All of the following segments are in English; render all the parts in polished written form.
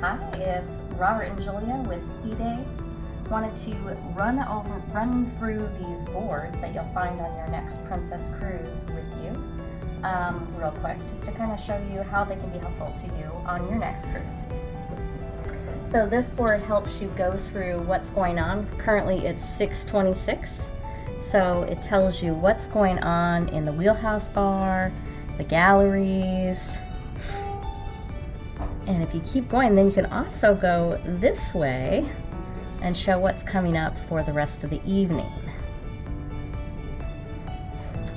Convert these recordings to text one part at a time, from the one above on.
Hi, it's Robert and Julia with Sea Days. Wanted to run through these boards that you'll find on your next Princess Cruise with you real quick, just to kind of show you how they can be helpful to you on your next cruise. So this board helps you go through what's going on. Currently it's 6:26, so it tells you what's going on in the wheelhouse bar, the galleries. And if you keep going, then you can also go this way and show what's coming up for the rest of the evening.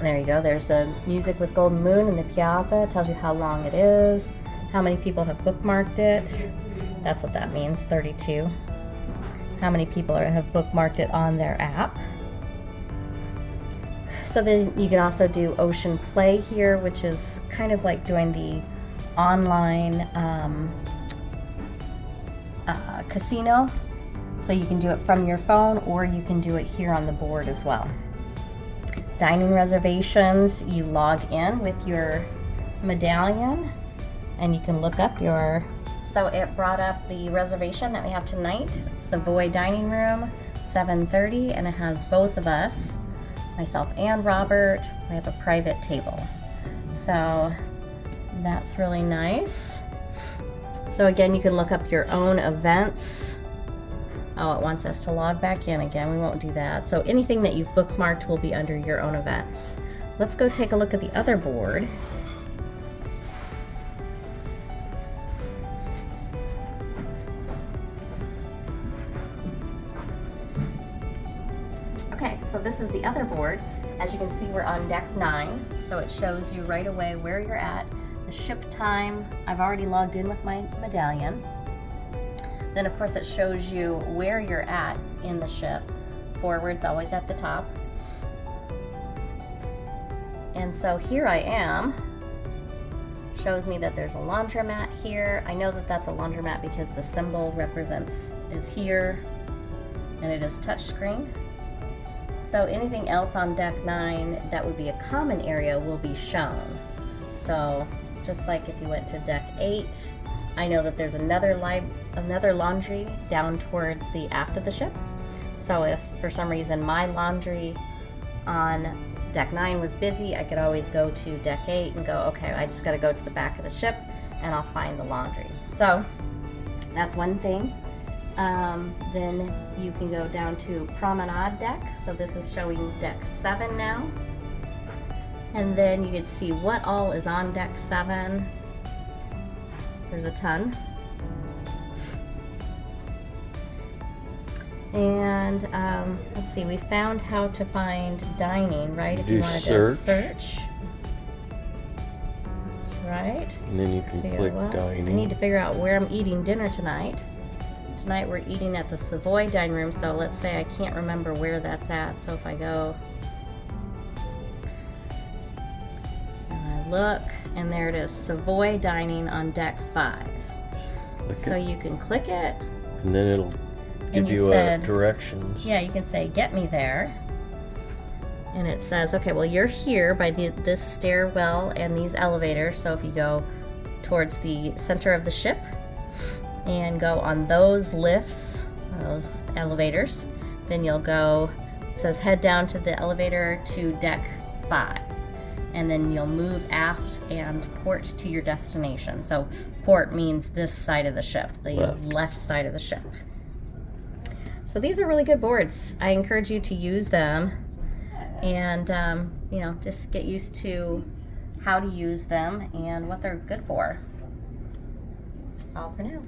There you go, there's the music with Golden Moon in the piazza. It tells you how long it is, how many people have bookmarked it. That's what that means, 32. How many people have bookmarked it on their app. So then you can also do Ocean Play here, which is kind of like doing the online casino. So you can do it from your phone, or you can do it here on the board as well. Dining reservations, you log in with your medallion and you can look up your... So it brought up the reservation that we have tonight, Savoy Dining Room, 7:30, and it has both of us, myself and Robert. We have a private table. So that's really nice. So again, you can look up your own events. Oh, it wants us to log back in again. We won't do that. So anything that you've bookmarked will be under your own events. Let's go take a look at the other board. Okay, so this is the other board. As you can see, we're on deck 9, so it shows you right away where you're at, the ship time. I've already logged in with my medallion. Then of course it shows you where you're at in the ship. Forward's always at the top. And so here I am. Shows me that there's a laundromat here. I know that that's a laundromat because the symbol is here, and it is touchscreen. So anything else on deck 9 that would be a common area will be shown. So just like if you went to deck 8, I know that there's another laundry down towards the aft of the ship. So if for some reason my laundry on deck 9 was busy, I could always go to deck 8 and go, okay, I just gotta go to the back of the ship and I'll find the laundry. So that's one thing. Then you can go down to Promenade deck. So this is showing deck 7 now. And then you can see what all is on deck 7. There's a ton. And let's see, we found how to find dining, right? If you wanted to search. That's right. And then you can click dining. I need to figure out where I'm eating dinner tonight. Tonight we're eating at the Savoy Dining Room, so let's say I can't remember where that's at. So if I go and I look, and there it is, Savoy Dining on deck 5. So you can click it. And then it'll give you directions. Yeah, you can say, get me there. And it says, okay, well, you're here by this stairwell and these elevators. So if you go towards the center of the ship and go on those lifts, those elevators, then you'll go, it says head down to the elevator to deck 5. And then you'll move aft and port to your destination. So port means this side of the ship, the left side of the ship. So these are really good boards. I encourage you to use them and just get used to how to use them and what they're good for. All for now.